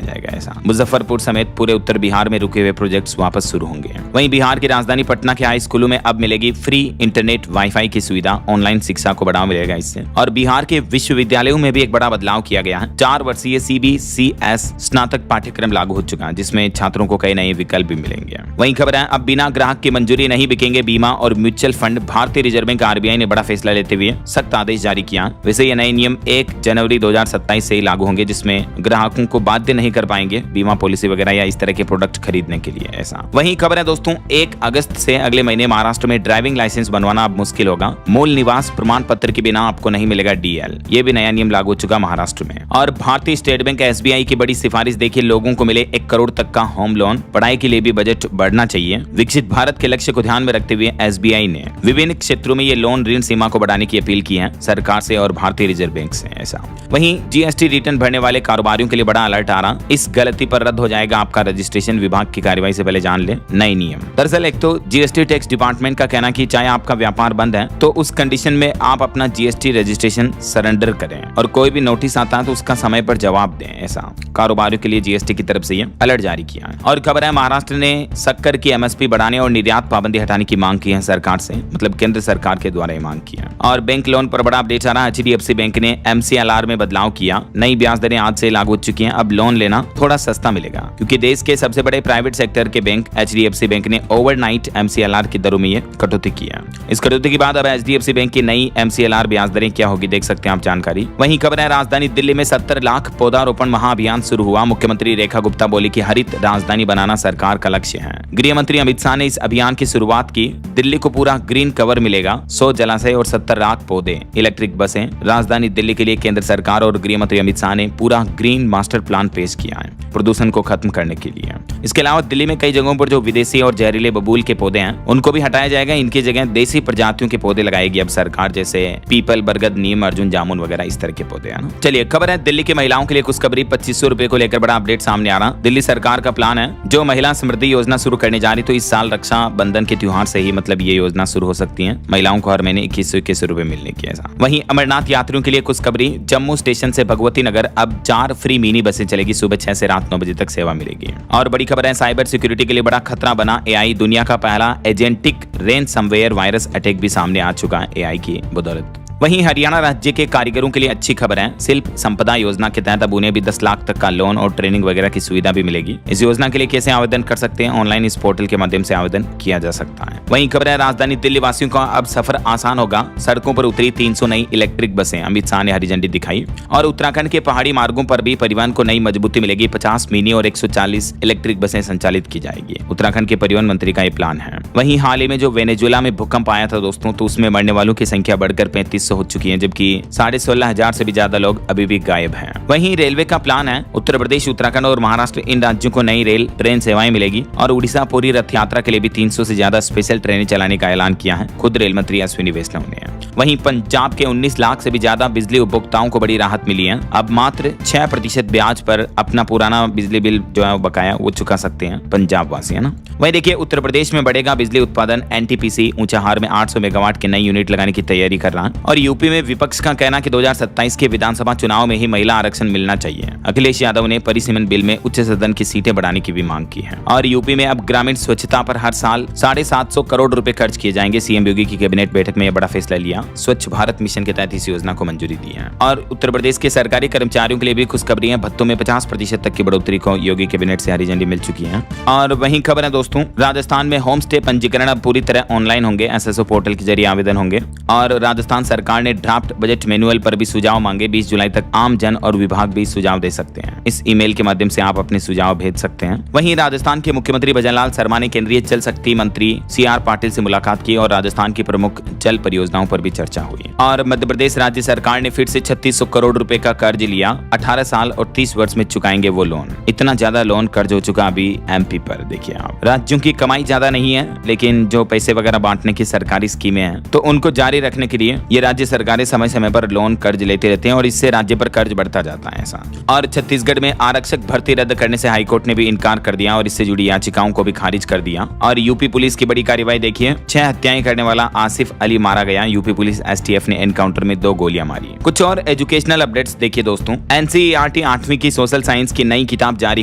जाएगा ऐसा। मुजफ्फरपुर समेत पूरे उत्तर बिहार में रुके हुए प्रोजेक्ट्स वापस शुरू होंगे। वहीं बिहार की राजधानी पटना के हाई स्कूलों में अब मिलेगी फ्री इंटरनेट वाईफाई की सुविधा, ऑनलाइन शिक्षा को बढ़ावा मिलेगा इससे। और बिहार के विश्वविद्यालयों में भी एक बड़ा बदलाव किया गया है। 4 वर्षीय CBCS स्नातक पाठ्यक्रम लागू हो चुका है, जिसमें छात्रों को कई नए विकल्प भी मिलेंगे। वहीं खबर है, अब बिना ग्राहक की मंजूरी नहीं बिकेंगे बीमा और म्यूचुअल फंड। भारतीय रिजर्व बैंक RBI ने बड़ा फैसला लेते हुए सख्त आदेश जारी किया। वैसे ये नए नियम 1 जनवरी 2027 से ही लागू होंगे, जिसमें ग्राहकों को बाध्य नहीं कर पाएंगे बीमा पॉलिसी वगैरह या इस तरह के प्रोडक्ट खरीदने के लिए ऐसा। वहीं खबर है दोस्तों, 1 अगस्त से अगले महीने महाराष्ट्र में ड्राइविंग लाइसेंस बनवाना अब मुश्किल होगा। मूल निवास प्रमाण पत्र के बिना आपको नहीं मिलेगा DL। ये भी नया नियम लागू हो चुका महाराष्ट्र में। और भारतीय स्टेट बैंक SBI की बड़ी सिफारिश देखिए, लोगों को मिले 1 करोड़ तक का होम लोन। पढ़ाई के लिए भी बजट बढ़ना चाहिए। विकसित भारत के लक्ष्य को ध्यान में रखते हुए SBI ने विभिन्न क्षेत्रों में ये लोन ऋण सीमा को बढ़ाने की अपील की है सरकार से और भारतीय रिजर्व बैंक से ऐसा। वहीं GST रिटर्न भरने वाले कारोबारियों के लिए बड़ा अलर्ट आ रहा। इस गलती पर रद्द हो जाएगा आपका रजिस्ट्रेशन। विभाग की कार्रवाई से पहले जान ले नए नियम। दरअसल एक तो GST टैक्स डिपार्टमेंट का कहना कि चाहे आपका व्यापार बंद है तो उस कंडीशन में आप अपना GST रजिस्ट्रेशन सरेंडर करें, और कोई भी नोटिस आता है तो उसका समय पर जवाब दें ऐसा। कारोबारियों के लिए GST की तरफ से ये अलर्ट जारी किया है। और खबर है, महाराष्ट्र ने शक्कर की MSP बढ़ाने और निर्यात पाबंदी हटाने की मांग की है सरकार से, मतलब केंद्र सरकार के द्वारा ये मांग की है। और बैंक लोन पर बड़ा अपडेट आ रहा है। HDFC बैंक ने MCLR में बदलाव किया। नई ब्याज दरें आज से लागू हो चुकी हैं। अब लोन लेना थोड़ा सस्ता मिलेगा, क्योंकि देश के सबसे बड़े प्राइवेट सेक्टर के बैंक HDFC बैंक ने ओवरनाइट MCLR की दरों में ये कटौती की है। इस कटौती के बाद अब HDFC बैंक की नई MCLR ब्याज दरें क्या होगी, देख सकते हैं आप जानकारी। वहीं खबर है, राजधानी दिल्ली में 70 लाख पौधारोपण महाअभियान शुरू हुआ। मुख्यमंत्री रेखा गुप्ता बोली कि हरित राजधानी बनाना सरकार का लक्ष्य है। गृह मंत्री अमित शाह ने इस अभियान की शुरुआत की। दिल्ली को पूरा ग्रीन कवर मिलेगा, 100 जलाशय और 70 लाख पौधे, इलेक्ट्रिक बसें। राजधानी दिल्ली के लिए केंद्र सरकार और गृह मंत्री अमित शाह ने पूरा ग्रीन मास्टर प्लान पेश किया है प्रदूषण को खत्म करने के लिए। इसके अलावा दिल्ली में कई जगहों पर जो विदेशी और जहरीले बबूल के पौधे हैं उनको भी हटाया जाएगा। इनकी जगह देसी प्रजातियों के पौधे लगाएगी अब सरकार, जैसे पीपल, बरगद, नीम, अर्जुन, जामुन वगैरह इस तरह के पौधे हैं। चलिए, खबर है, दिल्ली की महिलाओं के लिए खुशखबरी। 2500 रुपए को लेकर बड़ा अपडेट सामने आ रहा। दिल्ली सरकार का प्लान है, जो महिला समृद्धि योजना शुरू करने जा रही, तो इस साल रक्षा बंधन के त्योहार से ही मतलब ये योजना शुरू हो सकती है। महिलाओं को हर महीने 2121 रुपए मिलने की ऐसा। वहीं अमरनाथ यात्रियों के लिए खुशखबरी। जम्मू स्टेशन से भगवती नगर अब 4 फ्री मिनी बसें चलेगी। सुबह 6 से रात 9 बजे तक सेवा मिलेगी। और बड़ी खबर है, साइबर सिक्योरिटी के लिए बड़ा खतरा बना AI। दुनिया का पहला एजेंटिक रेनसमवेयर वायरस अटैक भी सामने आ चुका है AI की बदौलत। वहीं हरियाणा राज्य के कारीगरों के लिए अच्छी खबर है। शिल्प संपदा योजना के तहत अब उन्हें भी 10 लाख तक का लोन और ट्रेनिंग वगैरह की सुविधा भी मिलेगी। इस योजना के लिए कैसे आवेदन कर सकते हैं? ऑनलाइन इस पोर्टल के माध्यम से आवेदन किया जा सकता है। वहीं खबर है, राजधानी दिल्ली वासियों का अब सफर आसान होगा। सड़कों पर उतरी 300 नई इलेक्ट्रिक बसें, अमित शाह ने हरी झंडी दिखाई। और उत्तराखंड के पहाड़ी मार्गों पर भी परिवहन को नई मजबूती मिलेगी। 50 मिनी और 140 इलेक्ट्रिक बसें संचालित की जाएगी। उत्तराखंड के परिवहन मंत्री का ये प्लान है। वहीं हाल ही में जो वेनेजुएला में भूकंप आया था दोस्तों, तो उसमें मरने वालों की संख्या बढ़कर 3500 हो चुकी है, जबकि 16,500 से भी ज्यादा लोग अभी भी गायब हैं। वहीं रेलवे का प्लान है, उत्तर प्रदेश, उत्तराखंड और महाराष्ट्र, इन राज्यों को नई रेल ट्रेन सेवाएं मिलेगी। और उड़ीसा पूरी रथ यात्रा के लिए भी 300 से ज्यादा स्पेशल ट्रेनें चलाने का ऐलान किया है खुद रेल मंत्री अश्विनी वैष्णव ने। वहीं पंजाब के 19 लाख से भी ज्यादा बिजली उपभोक्ताओं को बड़ी राहत मिली है। अब मात्र 6% ब्याज पर अपना पुराना बिजली बिल जो है बकाया वो चुका सकते हैं पंजाब वासी, है ना। वहीं देखिए, उत्तर प्रदेश में बढ़ेगा बिजली उत्पादन। NTPC ऊंचाहार में 800 मेगावाट के नई यूनिट लगाने की तैयारी कर रहा है। और और यूपी में विपक्ष का कहना कि 2027 के विधानसभा चुनाव में ही महिला आरक्षण मिलना चाहिए। अखिलेश यादव ने परिसीमन बिल में उच्च सदन की सीटें बढ़ाने की भी मांग की है। और यूपी में अब ग्रामीण स्वच्छता पर हर साल 750 करोड़ रुपए खर्च किए जाएंगे। सीएम योगी की कैबिनेट बैठक में यह बड़ा फैसला लिया। स्वच्छ भारत मिशन के तहत इस योजना को मंजूरी दी है। और उत्तर प्रदेश के सरकारी कर्मचारियों के लिए भी खुशखबरी है। भत्तों में 50% तक की बढ़ोतरी को योगी कैबिनेट से हरी झंडी मिल चुकी है। और वहीं खबर है दोस्तों, राजस्थान में होम स्टे पंजीकरण अब पूरी तरह ऑनलाइन होंगे। एसएसओ पोर्टल के जरिए आवेदन होंगे। और राजस्थान सरकार ने ड्राफ्ट बजट मैनुअल पर भी सुझाव मांगे। 20 जुलाई तक आम जन और विभाग भी सुझाव दे सकते हैं। इस ईमेल के माध्यम से आप अपने सुझाव भेज सकते हैं। वहीं राजस्थान के मुख्यमंत्री भजनलाल शर्मा ने केंद्रीय जल शक्ति मंत्री सीआर पाटिल से मुलाकात की और राजस्थान की प्रमुख जल परियोजनाओं पर भी चर्चा हुई। और मध्य प्रदेश राज्य सरकार ने फिर से 3600 करोड़ रुपए का कर्ज लिया। 18 साल और 30 वर्ष में चुकाएंगे वो लोन। इतना ज्यादा लोन कर्ज हो चुका अभी एमपी पर। देखिए आप, राज्यों की कमाई ज्यादा नहीं है, लेकिन जो पैसे वगैरह बांटने की सरकारी स्कीमें हैं तो उनको जारी रखने के लिए ये राज्य सरकारें समय समय पर लोन कर्ज लेते रहते हैं और इससे राज्य पर कर्ज बढ़ता जाता है ऐसा। और छत्तीसगढ़ में आरक्षक भर्ती रद्द करने से हाईकोर्ट ने भी इनकार कर दिया और इससे जुड़ी याचिकाओं को भी खारिज कर दिया। और यूपी पुलिस की बड़ी कार्रवाई देखिए, 6 हत्याएं करने वाला आसिफ अली मारा गया। यूपी पुलिस एसटीएफ ने एनकाउंटर में 2 गोलियां मारी। कुछ और एजुकेशनल अपडेट्स देखिए दोस्तों। एनसीईआरटी 8वीं की सोशल साइंस की नई किताब जारी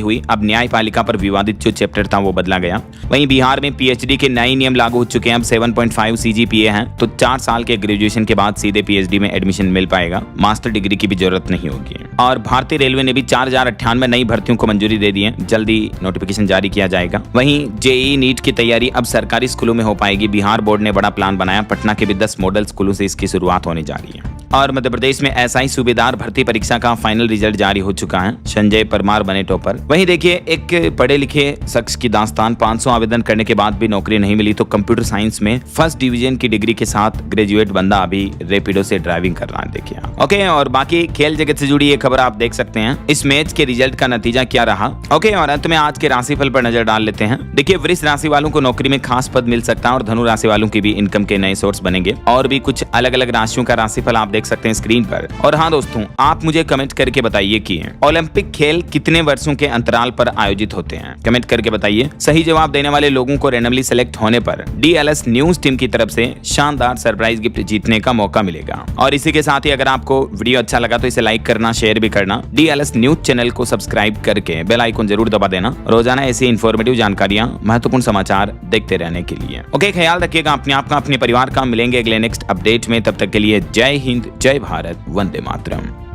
हुई। अब न्यायपालिका पर विवादित जो चैप्टर था वो बदला गया। वहीं बिहार में पीएचडी के नए नियम लागू हो चुके हैं। अब 7.5 सीजीपीए है तो 4 साल के ग्रेजुएशन के बाद सीधे पीएचडी में एडमिशन मिल पाएगा। मास्टर डिग्री की भी जरूरत नहीं होगी। और भारतीय रेलवे ने भी 4098 नई भर्तियों को मंजूरी दे दी है। जल्दी नोटिफिकेशन जारी किया जाएगा। वहीं जेईई नीट की तैयारी अब सरकारी स्कूलों में हो पाएगी। बिहार बोर्ड ने बड़ा प्लान बनाया। पटना के भी 10 मॉडल स्कूलों से इसकी शुरुआत होने जा रही है। और मध्य प्रदेश में एसआई सूबेदार भर्ती परीक्षा का फाइनल रिजल्ट जारी हो चुका है। संजय परमार बने टॉपर। वहीं देखिए, एक पढ़े लिखे शख्स की दास्तान। 500 आवेदन करने के बाद भी नौकरी नहीं मिली तो कंप्यूटर साइंस में फर्स्ट डिवीजन की डिग्री के साथ ग्रेजुएट बंदा अभी रेपिडो से ड्राइविंग कर रहा है। देखिए ओके। और बाकी खेल जगत से जुड़ी ये खबर आप देख सकते हैं। इस मैच के रिजल्ट का नतीजा क्या रहा। ओके। और अंत में आज के राशिफल पर नजर डाल लेते हैं। देखिए, वृष राशि वालों को नौकरी में खास पद मिल सकता है और धनु राशि वालों की भी इनकम के नए सोर्स बनेंगे। और भी कुछ अलग अलग राशियों का राशिफल आप देख सकते हैं स्क्रीन पर। और हाँ दोस्तों, आप मुझे कमेंट करके बताइए कि ओलंपिक खेल कितने वर्षों के अंतराल पर आयोजित होते हैं। कमेंट करके बताइए। सही जवाब देने वाले लोगों को रैंडमली सेलेक्ट होने पर डीएलएस न्यूज टीम की तरफ से शानदार सरप्राइज गिफ्ट जीतने का मौका मिलेगा। और इसी के साथ ही अगर आपको वीडियो अच्छा लगा तो इसे लाइक करना, शेयर भी करना। डीएलएस न्यूज चैनल को सब्सक्राइब करके बेल आइकन जरूर दबा देना रोजाना ऐसी इन्फॉर्मेटिव जानकारियां, महत्वपूर्ण समाचार देखते रहने के लिए। ओके, ख्याल रखिएगा अपने आप का, अपने परिवार का। मिलेंगे अगले नेक्स्ट अपडेट में। तब तक के लिए जय हिंद, जय भारत, वंदे मातरम।